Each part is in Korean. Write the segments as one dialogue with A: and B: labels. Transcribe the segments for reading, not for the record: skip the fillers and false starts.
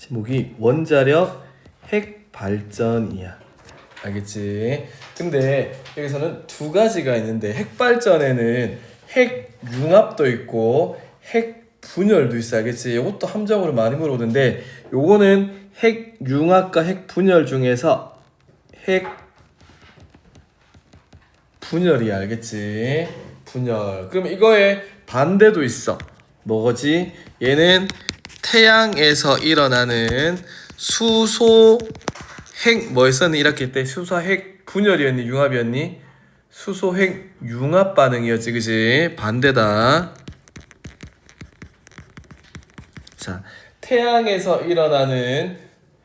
A: 제목이 원자력 핵발전이야. 알겠지? 근데 여기서는 두 가지가 있는데 핵발전에는 핵융합도 있고 핵분열도 있어. 알겠지? 이것도 함정으로 많이 물어보는데 요거는 핵융합과 핵분열 중에서 핵분열이야. 알겠지? 분열. 그럼 이거에 반대도 있어. 뭐지? 얘는 태양에서 일어나는 수소 핵 뭐였었니? 이렇게 때 수소 핵 분열이었니? 융합이었니? 수소 핵 융합 반응이었지. 그지? 반대다. 자, 태양에서 일어나는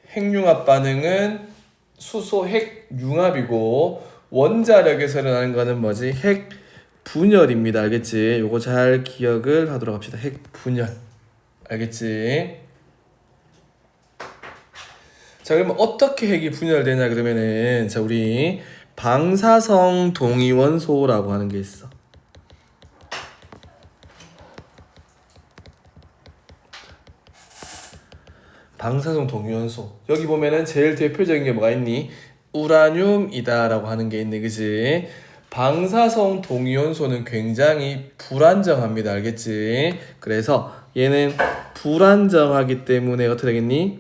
A: 핵융합 반응은 수소 핵 융합이고 원자력에서 일어나는 거는 뭐지? 핵 분열입니다. 알겠지? 요거 잘 기억을 하도록 합시다. 핵 분열. 알겠지? 자, 그러면 어떻게 핵이 분열되냐 그러면은 자, 우리 방사성 동위원소라고 하는 게 있어. 방사성 동위원소. 여기 보면은 제일 대표적인 게 뭐가 있니? 우라늄이다라고 하는 게 있네. 그지? 방사성 동위원소는 굉장히 불안정합니다. 알겠지? 그래서 얘는 불안정하기 때문에 어떻게 되겠니?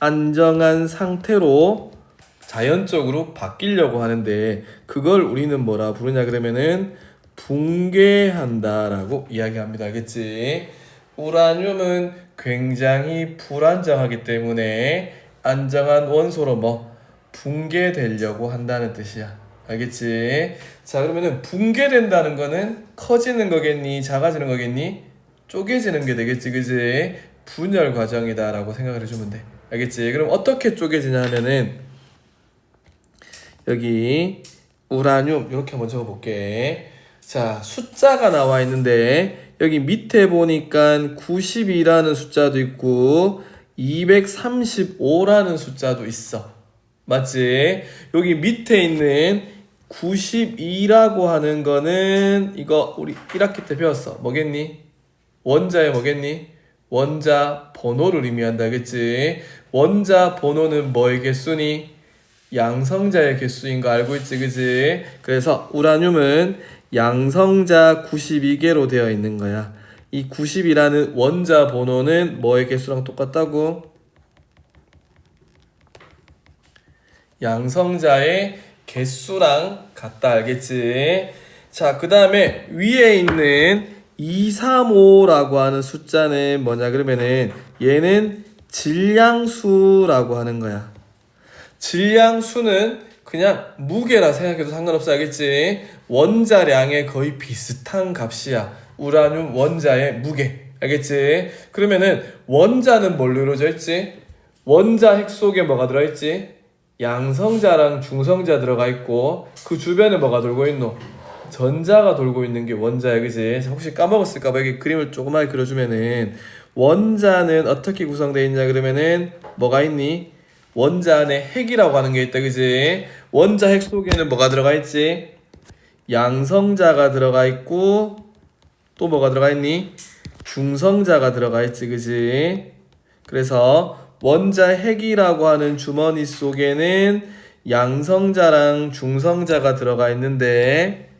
A: 안정한 상태로 자연적으로 바뀌려고 하는데 그걸 우리는 뭐라 부르냐 그러면은 붕괴한다라고 이야기합니다. 알겠지? 우라늄은 굉장히 불안정하기 때문에 안정한 원소로 붕괴되려고 한다는 뜻이야. 알겠지? 자, 그러면은 붕괴된다는 거는 커지는 거겠니? 작아지는 거겠니? 쪼개지는 게 되겠지. 그지? 분열 과정이다라고 생각을 해주면 돼. 알겠지? 그럼 어떻게 쪼개지냐 하면은 여기 우라늄 이렇게 한번 적어볼게. 자, 숫자가 나와 있는데 여기 밑에 보니까 90이라는 숫자도 있고 235라는 숫자도 있어. 맞지? 여기 밑에 있는 92라고 하는 거는 이거 우리 1학기 때 배웠어. 뭐겠니? 원자의 뭐겠니? 원자 번호를 의미한다. 그치? 원자 번호는 뭐의 개수니? 양성자의 개수인 거 알고 있지? 그치? 그래서 우라늄은 양성자 92개로 되어 있는 거야. 이 90이라는 원자 번호는 뭐의 개수랑 똑같다고? 양성자의 개수랑 같다. 알겠지? 자, 그 다음에 위에 있는 235라고 하는 숫자는 뭐냐 그러면은 얘는 질량수라고 하는 거야. 질량수는 그냥 무게라 생각해도 상관없어. 알겠지? 원자량에 거의 비슷한 값이야. 우라늄 원자의 무게. 알겠지? 그러면은 원자는 뭘로 이루어져 있지? 원자 핵 속에 뭐가 들어있지? 양성자랑 중성자 들어가 있고 그 주변에 뭐가 돌고 있노? 전자가 돌고 있는 게 원자야. 그지? 혹시 까먹었을까봐 여기 그림을 조그맣게 그려주면은 원자는 어떻게 구성되어 있냐 그러면은 뭐가 있니? 원자 안에 핵이라고 하는 게 있다. 그지? 원자 핵 속에는 뭐가 들어가 있지? 양성자가 들어가 있고 또 뭐가 들어가 있니? 중성자가 들어가 있지. 그지? 그래서 원자 핵이라고 하는 주머니 속에는 양성자랑 중성자가 들어가 있는데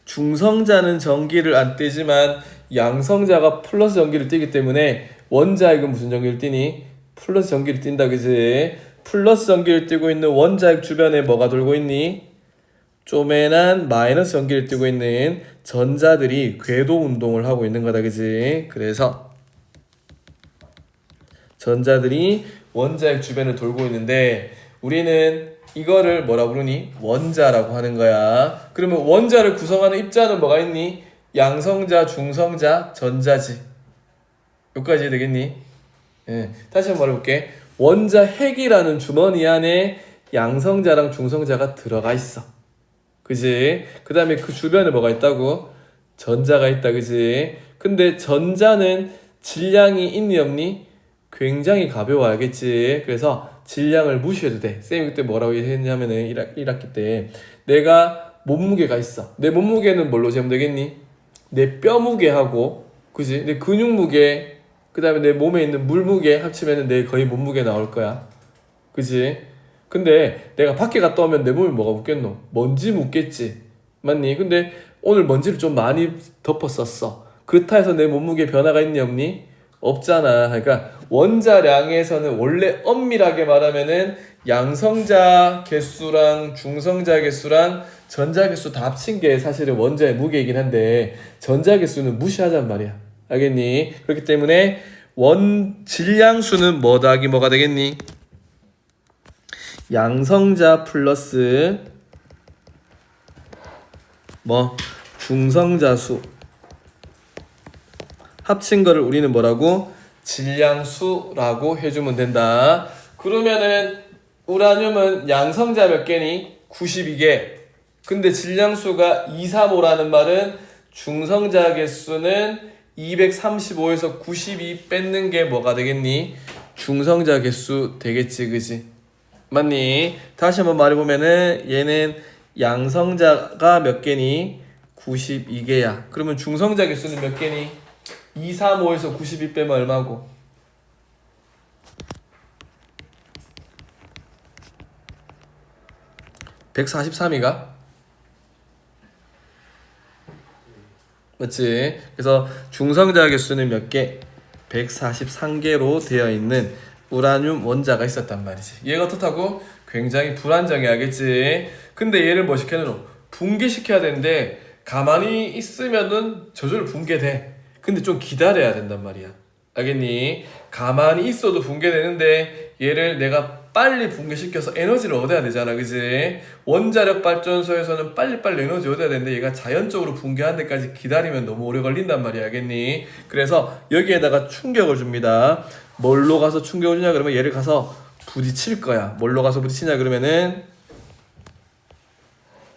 A: 중성자는 전기를 안 띠지만 양성자가 플러스 전기를 띠기 때문에 원자핵은 무슨 전기를 띠니? 플러스 전기를 띈다. 그지? 플러스 전기를 띠고 있는 원자핵 주변에 뭐가 돌고 있니? 쪼매난 마이너스 전기를 띠고 있는 전자들이 궤도 운동을 하고 있는 거다. 그지? 그래서 전자들이 원자핵 주변을 돌고 있는데 우리는 이거를 뭐라 부르니? 원자라고 하는 거야. 그러면 원자를 구성하는 입자는 뭐가 있니? 양성자, 중성자, 전자지. 여기까지 되겠니? 예. 다시 한번 말해볼게. 원자 핵이라는 주머니 안에 양성자랑 중성자가 들어가 있어. 그지? 그 다음에 그 주변에 뭐가 있다고? 전자가 있다. 그지? 근데 전자는 질량이 있니 없니? 굉장히 가벼워. 알겠지? 그래서 질량을 무시해도 돼. 쌤이 그때 뭐라고 했냐면은 1학기 때 내가 몸무게가 있어. 내 몸무게는 뭘로 재면 되겠니? 내 뼈 무게하고 그지? 내 근육 무게 그 다음에 내 몸에 있는 물무게 합치면 내 거의 몸무게 나올 거야. 그지? 근데 내가 밖에 갔다 오면 내 몸에 뭐가 묻겠노? 먼지 묻겠지. 맞니? 근데 오늘 먼지를 좀 많이 덮었었어. 그렇다 해서 내 몸무게 변화가 있니 없니? 없잖아. 그러니까 원자량에서는 원래 엄밀하게 말하면은 양성자 개수랑 중성자 개수랑 전자 개수 다 합친 게 사실은 원자의 무게이긴 한데 전자 개수는 무시하잔 말이야. 알겠니? 그렇기 때문에 질량수는 뭐 더하기 뭐가 되겠니? 양성자 플러스 뭐 중성자 수 합친 거를 우리는 뭐라고? 질량수라고 해주면 된다. 그러면은 우라늄은 양성자 몇 개니? 92개. 근데 질량수가 235라는 말은 중성자 개수는 235에서 92 뺏는 게 뭐가 되겠니? 중성자 개수 되겠지, 그지? 맞니? 다시 한번 말해보면은 얘는 양성자가 몇 개니? 92개야. 그러면 중성자 개수는 몇 개니? 235에서 92 빼면 얼마고? 143이가? 맞지? 그래서 중성자 개수는 몇 개? 143개로 되어 있는 우라늄 원자가 있었단 말이지. 얘가 어떻다고? 굉장히 불안정해야겠지. 근데 얘를 뭐 시켜놓노? 붕괴시켜야 되는데 가만히 있으면은 저절로 붕괴돼. 근데 좀 기다려야 된단 말이야. 알겠니? 가만히 있어도 붕괴되는데 얘를 내가 빨리 붕괴시켜서 에너지를 얻어야 되잖아, 그지? 원자력 발전소에서는 빨리빨리 에너지 얻어야 되는데 얘가 자연적으로 붕괴하는 데까지 기다리면 너무 오래 걸린단 말이야, 알겠니? 그래서 여기에다가 충격을 줍니다. 뭘로 가서 충격을 주냐 그러면 얘를 가서 부딪힐 거야. 뭘로 가서 부딪히냐 그러면은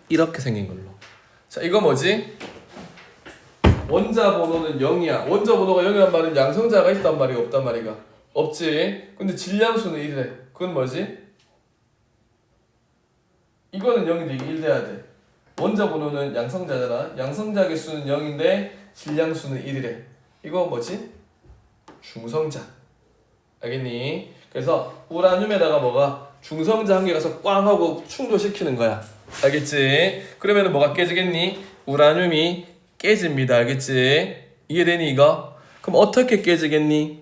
A: 이렇게 생긴 걸로. 자, 이거 뭐지? 원자 번호는 0이야. 원자 번호가 0이란 말은 양성자가 있단 말이야, 없단 말이가? 없지. 근데 질량수는 1이래. 그건 뭐지? 이거는 0인데 이게 1 돼야 돼. 원자 번호는 양성자잖아. 양성자 개수는 0인데 질량수는 1이래. 이거 뭐지? 중성자. 알겠니? 그래서 우라늄에다가 뭐가 중성자 한 개 가서 꽝 하고 충돌시키는 거야. 알겠지? 그러면은 뭐가 깨지겠니? 우라늄이 깨집니다. 알겠지? 이해되니 이거? 그럼 어떻게 깨지겠니?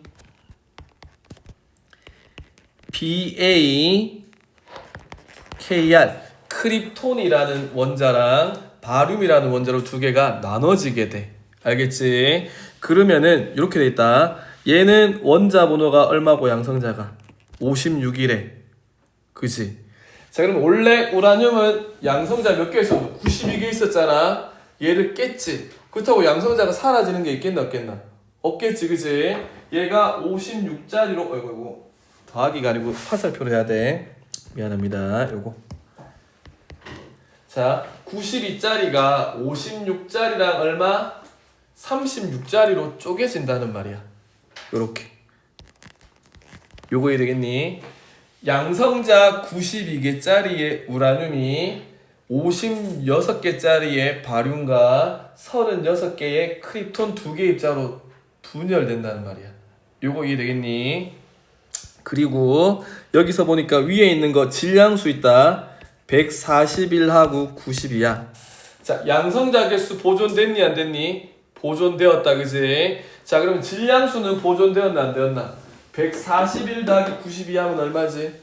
A: BaKr 크립톤이라는 원자랑 바륨이라는 원자로 두 개가 나눠지게 돼. 알겠지? 그러면은 이렇게 돼 있다. 얘는 원자 번호가 얼마고 양성자가 56이래. 그치? 자, 그럼 원래 우라늄은 양성자 몇 개 있었어? 92개 있었잖아. 얘를 깼지. 그렇다고 양성자가 사라지는 게 있겠나 없겠나? 없겠지, 그치? 얘가 56짜리로 어이구 더하기가 아니고 화살표로 해야 돼. 미안합니다. 요거. 자, 92짜리가 56짜리랑 얼마? 36짜리로 쪼개진다는 말이야. 요렇게. 요거 이해되겠니? 양성자 92개짜리의 우라늄이 56개짜리의 바륨과 36개의 크립톤 2개 입자로 분열된다는 말이야. 요거 이해되겠니? 그리고 여기서 보니까 위에 있는 거 질량수 있다. 141하고 92야. 자, 양성자 개수 보존됐니 안 됐니? 보존되었다, 그지? 자, 그럼 질량수는 보존되었나 안 되었나? 141 더하기 92 하면 얼마지?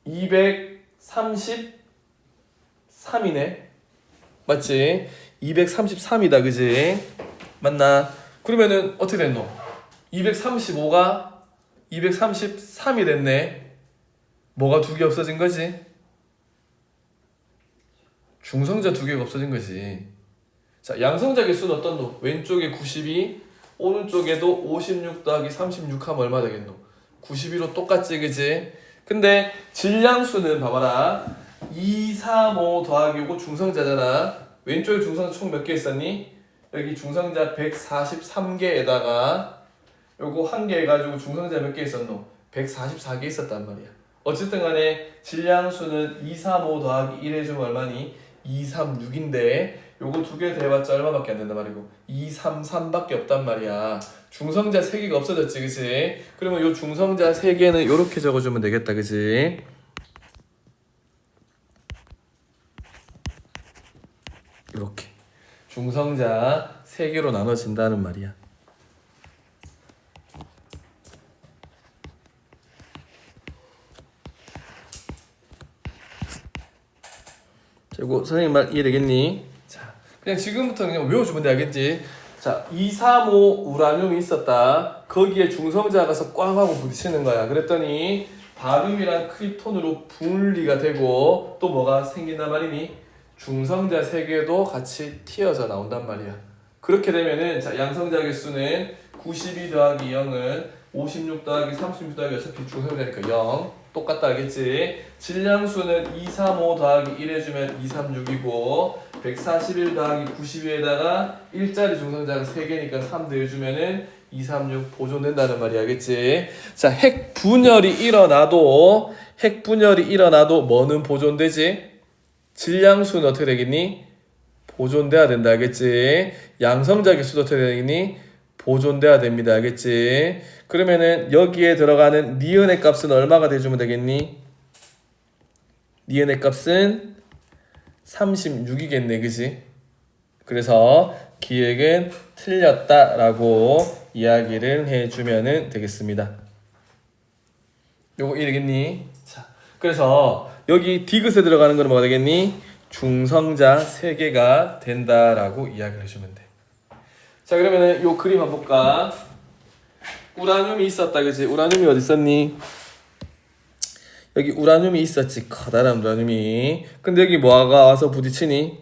A: 233이네. 맞지? 233이다, 그지? 맞나? 그러면은 어떻게 됐노? 235가 233이 됐네. 뭐가 두 개 없어진 거지? 중성자 두 개가 없어진 거지. 자, 양성자 개수는 어떤노? 왼쪽에 92, 오른쪽에도 56 더하기 36 하면 얼마 되겠노? 92로 똑같지, 그지? 근데 질량수는 봐봐라. 235 더하기 요거 중성자잖아. 왼쪽에 중성자 총 몇 개 있었니? 여기 중성자 143개에다가 요거 한 개 해가지고 중성자 몇 개 있었노? 144개 있었단 말이야. 어쨌든 간에 질량수는 235 더하기 1 해주면 얼마니? 236인데 요거 두 개 더해봤자 얼마밖에 안 된단 말이고 2, 3, 3밖에 없단 말이야. 중성자 3개가 없어졌지, 그치? 그러면 요 중성자 3개는 요렇게 적어주면 되겠다, 그치? 요렇게 중성자 3개로 나눠진다는 말이야. 자, 이거 선생님 말 이해되겠니? 자, 그냥 지금부터 그냥 외워주면 돼, 알겠지? 자, 235 우라늄이 있었다. 거기에 중성자가 가서 꽝 하고 부딪히는 거야. 그랬더니 바륨이랑 크립톤으로 분리가 되고 또 뭐가 생긴단 말이니? 중성자 3개도 같이 튀어져 나온단 말이야. 그렇게 되면은 자, 양성자 개수는 92 더하기 0은 56 더하기 36 더하기 어차피 중성자니까 0 똑같다, 알겠지? 질량수는 235 더하기 1 해주면 236이고 141 더하기 92에다가 1짜리 중성자가 3개니까 3 더해주면은 236 보존된다는 말이야, 알겠지? 자, 핵 분열이 일어나도 뭐는 보존되지? 질량수는 어떻게 되겠니? 보존돼야 된다, 알겠지? 양성자 개수도 어떻게 되겠니? 보존돼야 됩니다, 알겠지? 그러면은 여기에 들어가는 니은의 값은 얼마가 돼주면 되겠니? 니은의 값은 36이겠네, 그지? 그래서 기획은 틀렸다라고 이야기를 해주면 되겠습니다. 요거 이해되겠니? 자, 그래서 여기 디귿에 들어가는 거는 뭐가 되겠니? 중성자 3개가 된다라고 이야기를 해주면 돼. 자, 그러면은 요 그림 한번 볼까? 우라늄이 있었다, 그지? 우라늄이 어디 있었니? 여기 우라늄이 있었지, 커다란 우라늄이. 근데 여기 뭐가 와서 부딪히니?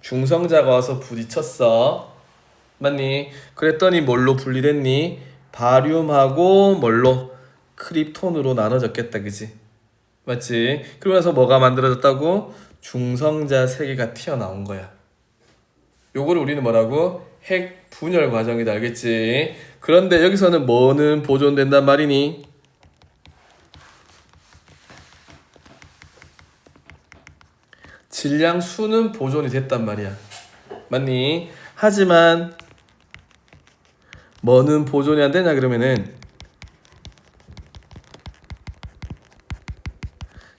A: 중성자가 와서 부딪혔어. 맞니? 그랬더니 뭘로 분리됐니? 바륨하고 뭘로? 크립톤으로 나눠졌겠다, 그지? 맞지? 그러면서 뭐가 만들어졌다고? 중성자 3개가 튀어나온 거야. 요거를 우리는 뭐라고? 핵 분열 과정이다, 알겠지? 그런데 여기서는 뭐는 보존된단 말이니? 질량수는 보존이 됐단 말이야. 맞니? 하지만 뭐는 보존이 안 되냐 그러면은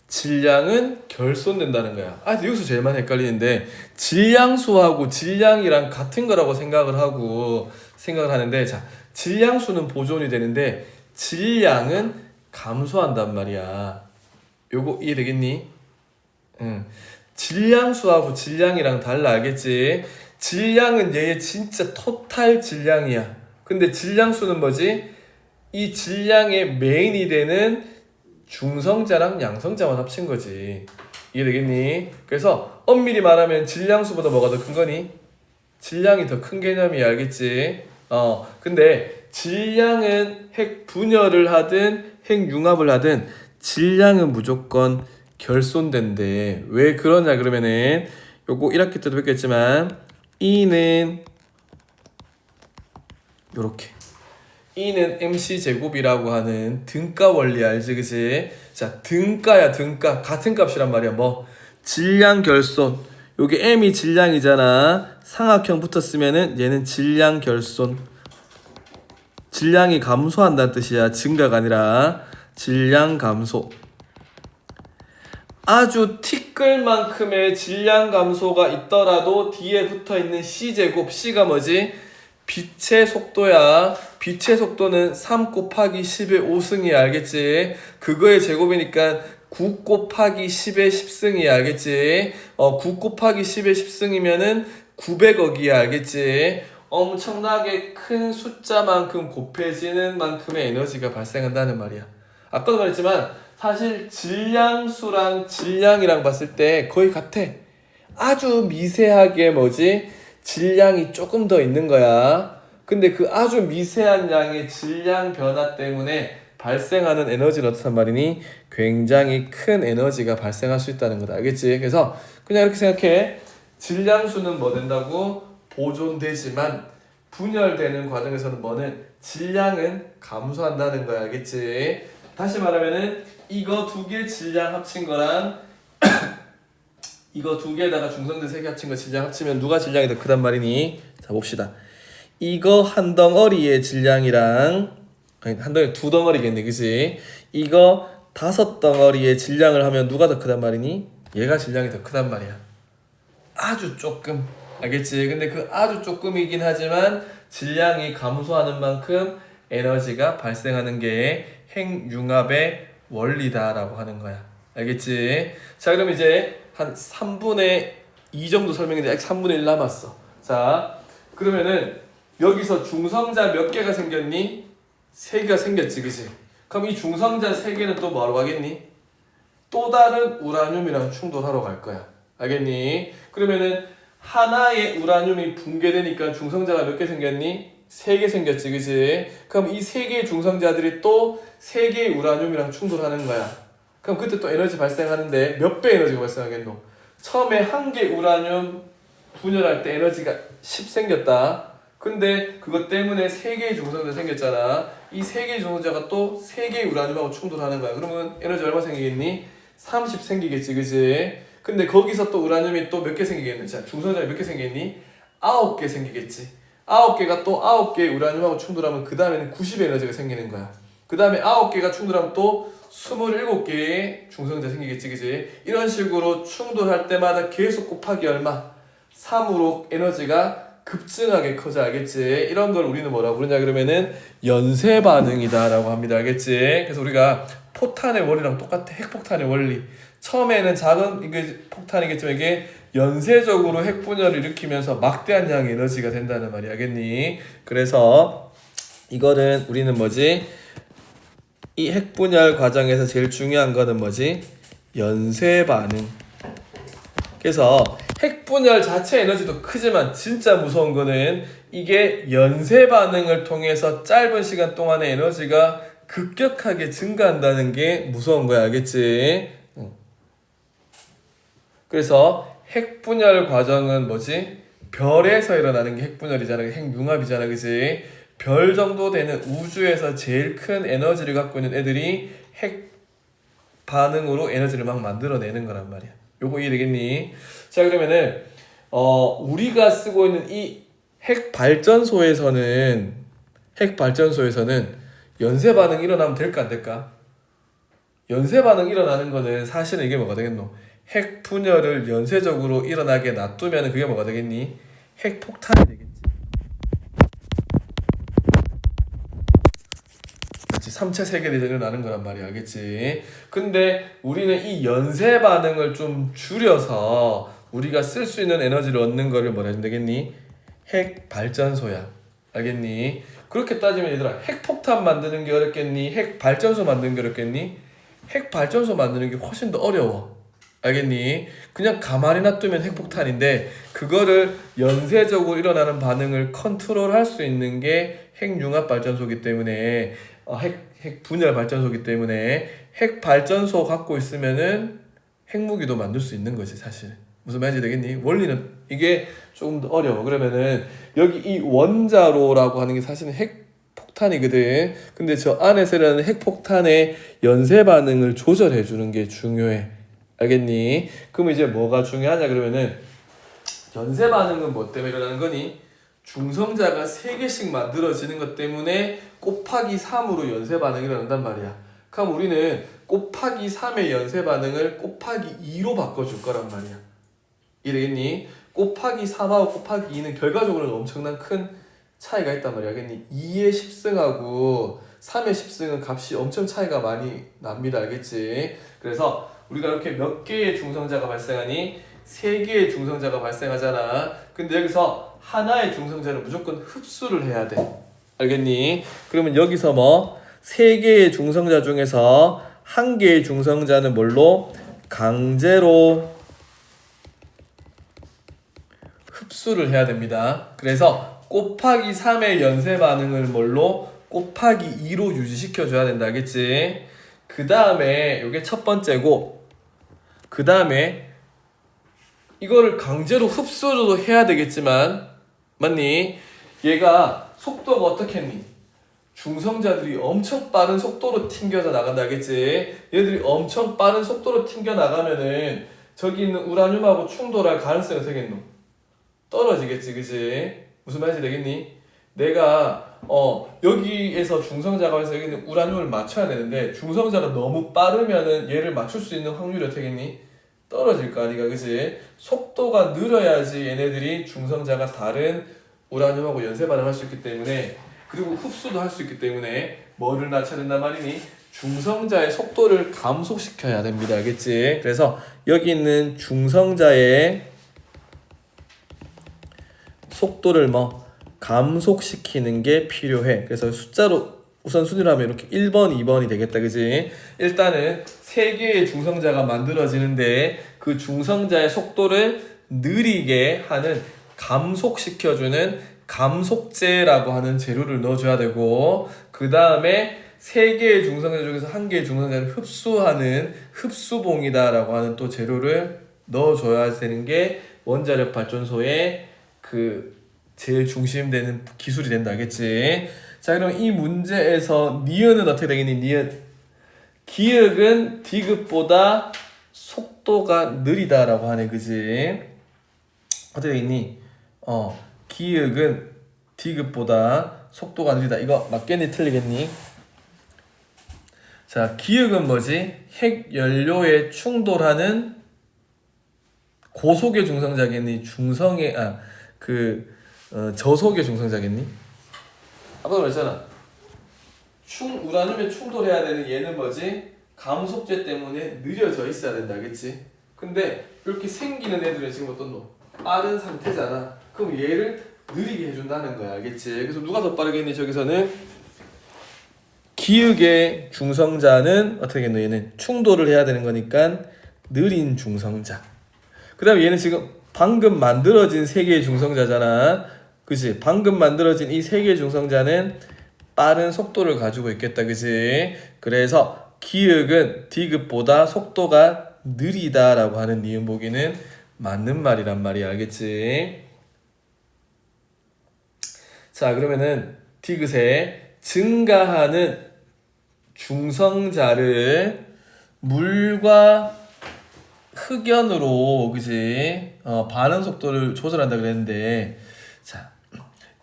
A: 질량은 결손된다는 거야. 근데 여기서 제일 많이 헷갈리는데 질량수하고 질량이랑 같은 거라고 생각을 하는데 자, 질량수는 보존이 되는데 질량은 감소한단 말이야. 요거 이해되겠니? 응. 질량수하고 질량이랑 달라, 알겠지? 질량은 얘의 진짜 토탈 질량이야. 근데 질량수는 뭐지? 이 질량의 메인이 되는 중성자랑 양성자만 합친 거지. 이해되겠니? 그래서 엄밀히 말하면 질량수보다 뭐가 더 큰 거니? 질량이 더 큰 개념이야, 알겠지? 근데 질량은 핵 분열을 하든 핵 융합을 하든 질량은 무조건 결손된대. 왜 그러냐 그러면은 요거 1학기 때도 뵙겠지만 E는 요렇게 E는 mc제곱이라고 하는 등가 원리 알지, 그치? 자, 등가야, 등가. 같은 값이란 말이야. 뭐? 질량 결손. 요게 m이 질량이잖아. 삼각형 붙었으면은 얘는 질량 결손. 질량이 감소한다는 뜻이야. 증가가 아니라 질량 감소. 아주 티끌만큼의 질량 감소가 있더라도 뒤에 붙어있는 c제곱. c가 뭐지? 빛의 속도야. 빛의 속도는 3 곱하기 10의 5승이야, 알겠지? 그거의 제곱이니까 9 곱하기 10의 10승이야, 알겠지? 9 곱하기 10의 10승이면은 900억이야, 알겠지? 엄청나게 큰 숫자만큼 곱해지는 만큼의 에너지가 발생한다는 말이야. 아까도 말했지만 사실 질량수랑 질량이랑 봤을 때 거의 같아. 아주 미세하게 뭐지? 질량이 조금 더 있는 거야. 근데 그 아주 미세한 양의 질량 변화 때문에 발생하는 에너지는 어떻단 말이니? 굉장히 큰 에너지가 발생할 수 있다는 거다, 알겠지? 그래서 그냥 이렇게 생각해. 질량수는 뭐 된다고? 보존되지만 분열되는 과정에서는 뭐는? 질량은 감소한다는 거야, 알겠지? 다시 말하면은 이거 두 개 질량 합친 거랑 이거 두 개에다가 중성자 세 개 합친 거 질량 합치면 누가 질량이 더 크단 말이니? 자 봅시다. 이거 한 덩어리의 질량이랑 아니 한 덩어리 두 덩어리겠네, 그지? 이거 5덩어리의 질량을 하면 누가 더 크단 말이니? 얘가 질량이 더 크단 말이야. 아주 조금, 알겠지? 근데 그 아주 조금이긴 하지만 질량이 감소하는 만큼 에너지가 발생하는 게 핵융합의 원리다라고 하는 거야. 알겠지? 자, 그럼 이제 한 3분의 2 정도 설명했는데 약 3분의 1 남았어. 자, 그러면은 여기서 중성자 몇 개가 생겼니? 3개가 생겼지, 그치? 그럼 이 중성자 3개는 또 뭐하러 가겠니? 또 다른 우라늄이랑 충돌하러 갈 거야. 알겠니? 그러면은 하나의 우라늄이 붕괴되니까 중성자가 몇 개 생겼니? 3개 생겼지, 그치? 그럼 이 3개의 중성자들이 또 3개의 우라늄이랑 충돌하는 거야. 그럼 그때 또 에너지 발생하는데 몇 배 에너지가 발생하겠노? 처음에 한 개 우라늄 분열할 때 에너지가 10 생겼다. 근데 그것 때문에 3개의 중성자 생겼잖아. 이 3개의 중성자가 또 3개의 우라늄하고 충돌하는 거야. 그러면 에너지 얼마 생기겠니? 30 생기겠지, 그치? 근데 거기서 또 우라늄이 또 몇 개 생기겠니? 자, 중성자가 몇 개 생기겠니? 9개 생기겠지. 9개가 또 9개의 우라늄하고 충돌하면 그 다음에는 90의 에너지가 생기는 거야. 그 다음에 9개가 충돌하면 또 27개의 중성자 생기겠지, 그치? 이런 식으로 충돌할 때마다 계속 곱하기 얼마? 3으로 에너지가 급증하게 커져, 알겠지? 이런 걸 우리는 뭐라고 부르냐 그러면은 연쇄 반응이다 라고 합니다, 알겠지? 그래서 우리가 포탄의 원리랑 똑같아. 핵폭탄의 원리. 처음에는 작은 이게 폭탄이겠지만 이게 연쇄적으로 핵분열을 일으키면서 막대한 양의 에너지가 된다는 말이, 알겠니? 그래서 이거는 우리는 뭐지? 이 핵분열 과정에서 제일 중요한 거는 뭐지? 연쇄 반응. 그래서 핵분열 자체 에너지도 크지만 진짜 무서운 거는 이게 연쇄 반응을 통해서 짧은 시간 동안에 에너지가 급격하게 증가한다는 게 무서운 거야, 알겠지? 그래서 핵분열 과정은 뭐지? 별에서 일어나는 게 핵분열이잖아, 핵융합이잖아, 그치? 별 정도 되는 우주에서 제일 큰 에너지를 갖고 있는 애들이 핵 반응으로 에너지를 막 만들어내는 거란 말이야. 요거 이해되겠니? 자, 그러면은 우리가 쓰고 있는 이 핵발전소에서는 연쇄 반응 일어나면 될까 안 될까? 연쇄 반응 일어나는 거는 사실은 이게 뭐가 되겠노? 핵 분열을 연쇄적으로 일어나게 놔두면 그게 뭐가 되겠니? 핵폭탄이 되겠지. 그렇지. 3차 세계대전이 일어나는 거란 말이야, 알겠지? 근데 우리는 이 연쇄 반응을 좀 줄여서 우리가 쓸 수 있는 에너지를 얻는 거를 뭐라 해야 되겠니? 핵 발전소야, 알겠니? 그렇게 따지면 얘들아, 핵폭탄 만드는 게 어렵겠니? 핵 발전소 만드는 게 어렵겠니? 핵 발전소 만드는 게 훨씬 더 어려워, 알겠니? 그냥 가만히 놔두면 핵폭탄인데 그거를 연쇄적으로 일어나는 반응을 컨트롤할 수 있는 게 핵융합 발전소이기 때문에 핵 분열 발전소이기 때문에 핵 발전소 갖고 있으면은 핵무기도 만들 수 있는 거지, 사실. 무슨 말인지 되겠니? 원리는 이게 조금 더 어려워. 그러면은 여기 이 원자로라고 하는 게 사실은 핵폭탄이거든. 근데 저 안에서 일어나는 핵폭탄의 연쇄 반응을 조절해 주는 게 중요해, 알겠니? 그럼 이제 뭐가 중요하냐 그러면은 연쇄 반응은 뭐 때문에 일어나는 거니? 중성자가 3개씩 만들어지는 것 때문에 곱하기 3으로 연쇄 반응이 일어난단 말이야. 그럼 우리는 곱하기 3의 연쇄 반응을 곱하기 2로 바꿔줄 거란 말이야. 이해되겠니? 곱하기 3하고 곱하기 2는 결과적으로는 엄청난 큰 차이가 있단 말이야, 알겠니? 2의 10승하고 3의 10승은 값이 엄청 차이가 많이 납니다, 알겠지? 그래서 우리가 이렇게 몇 개의 중성자가 발생하니? 3개의 중성자가 발생하잖아. 근데 여기서 하나의 중성자는 무조건 흡수를 해야 돼, 알겠니? 그러면 여기서 뭐 3개의 중성자 중에서 1개의 중성자는 뭘로? 강제로 흡수를 해야 됩니다. 그래서 곱하기 3의 연쇄 반응을 뭘로? 곱하기 2로 유지시켜줘야 된다, 알겠지? 그 다음에 이게 첫 번째고, 그 다음에 이거를 강제로 흡수도 해야 되겠지만, 맞니? 얘가 속도가 어떻게 했니? 중성자들이 엄청 빠른 속도로 튕겨져 나간다, 알겠지? 얘들이 엄청 빠른 속도로 튕겨 나가면은 저기 있는 우라늄하고 충돌할 가능성이 어떻게 겠노? 떨어지겠지, 그지? 무슨 말인지 되겠니? 내가 여기에서 중성자가 해서 여기 있는 우라늄을 맞춰야 되는데 중성자가 너무 빠르면은 얘를 맞출 수 있는 확률이 어떻게 겠니? 떨어질 거 아니가, 그지? 속도가 느려야지 얘네들이 중성자가 다른 우라늄하고 연쇄 반응할 수 있기 때문에, 그리고 흡수도 할 수 있기 때문에 뭐를 낮춰야 된단 말이니? 중성자의 속도를 감속시켜야 됩니다, 알겠지? 그래서 여기 있는 중성자의 속도를 감속시키는 게 필요해. 그래서 숫자로 우선순위로 하면 이렇게 1번, 2번이 되겠다, 그지? 일단은 3개의 중성자가 만들어지는데 그 중성자의 속도를 느리게 하는, 감속시켜주는 감속제라고 하는 재료를 넣어줘야 되고, 그 다음에 3개의 중성자 중에서 1개의 중성자를 흡수하는 흡수봉이다라고 하는 또 재료를 넣어줘야 되는 게 원자력 발전소의 그 제일 중심되는 기술이 된다, 알겠지? 자, 그럼 이 문제에서 니은은 어떻게 되겠니? 니은 기역은 디귿보다 속도가 느리다라고 하네, 그지? 어떻게 되겠니? 기역은 디귿보다 속도가 느리다. 이거 맞겠니? 틀리겠니? 자, 기역은 뭐지? 핵연료에 충돌하는 고속의 중성자겠니? 저속의 중성자겠니? 아까 그랬잖아. 우라늄에 충돌해야 되는 얘는 뭐지? 감속제 때문에 느려져 있어야 된다, 알겠지? 근데 이렇게 생기는 애들은 지금 어떤 빠른 상태잖아. 그럼 얘를 느리게 해준다는 거야, 알겠지? 그래서 누가 더 빠르겠니? 저기서는 기역의 중성자는 어떻게 했노? 얘는 충돌을 해야 되는 거니까 느린 중성자. 그 다음에 얘는 지금 방금 만들어진 3개의 중성자잖아, 그치? 방금 만들어진 이 3개의 중성자는 빠른 속도를 가지고 있겠다, 그치? 그래서 기역은 디귿보다 속도가 느리다라고 하는 니은 보기는 맞는 말이란 말이야, 알겠지? 자, 그러면은 디귿에 증가하는 중성자를 물과 흑연으로, 그지? 반응 속도를 조절한다 그랬는데, 자,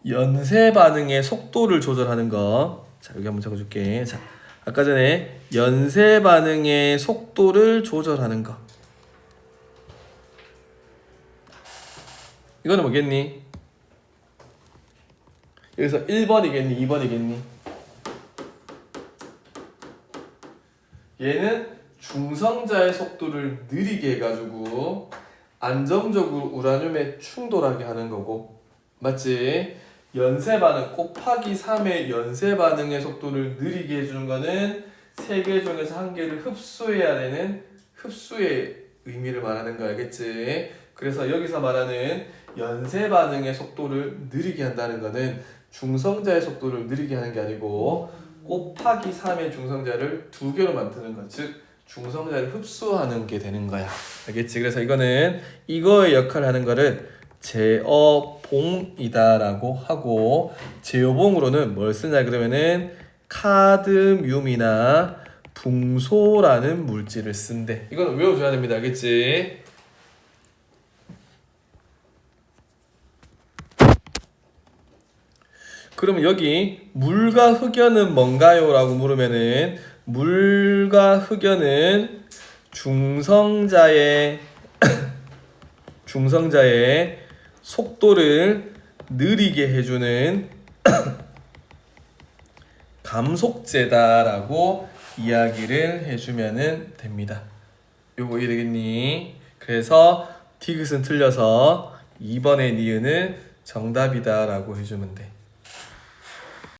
A: 연쇄 반응의 속도를 조절하는 거. 자, 여기 한번 적어줄게. 자, 아까 전에 연쇄 반응의 속도를 조절하는 거. 이거는 뭐겠니? 여기서 1번이겠니? 2번이겠니? 얘는 중성자의 속도를 느리게 해가지고 안정적으로 우라늄에 충돌하게 하는 거고, 맞지? 연쇄 반응 곱하기 3의 연쇄 반응의 속도를 느리게 해주는 거는 3개 중에서 1개를 흡수해야 되는 흡수의 의미를 말하는 거, 알겠지? 그래서 여기서 말하는 연쇄 반응의 속도를 느리게 한다는 거는 중성자의 속도를 느리게 하는 게 아니고 곱하기 3의 중성자를 2개로 만드는 것, 즉 중성자를 흡수하는 게 되는 거야, 알겠지? 그래서 이거는 이거의 역할을 하는 거를 제어봉이다라고 하고, 제어봉으로는 뭘 쓰냐 그러면은 카드뮴이나 붕소라는 물질을 쓴대. 이거는 외워줘야 됩니다, 알겠지? 그러면 여기 물과 흑연은 뭔가요? 라고 물으면은 물과 흑연은 중성자의 속도를 느리게 해주는 감속제다라고 이야기를 해주면 됩니다. 요거 이해되겠니? 그래서 디귿은 틀려서 2번의 니은은 정답이다라고 해주면 돼.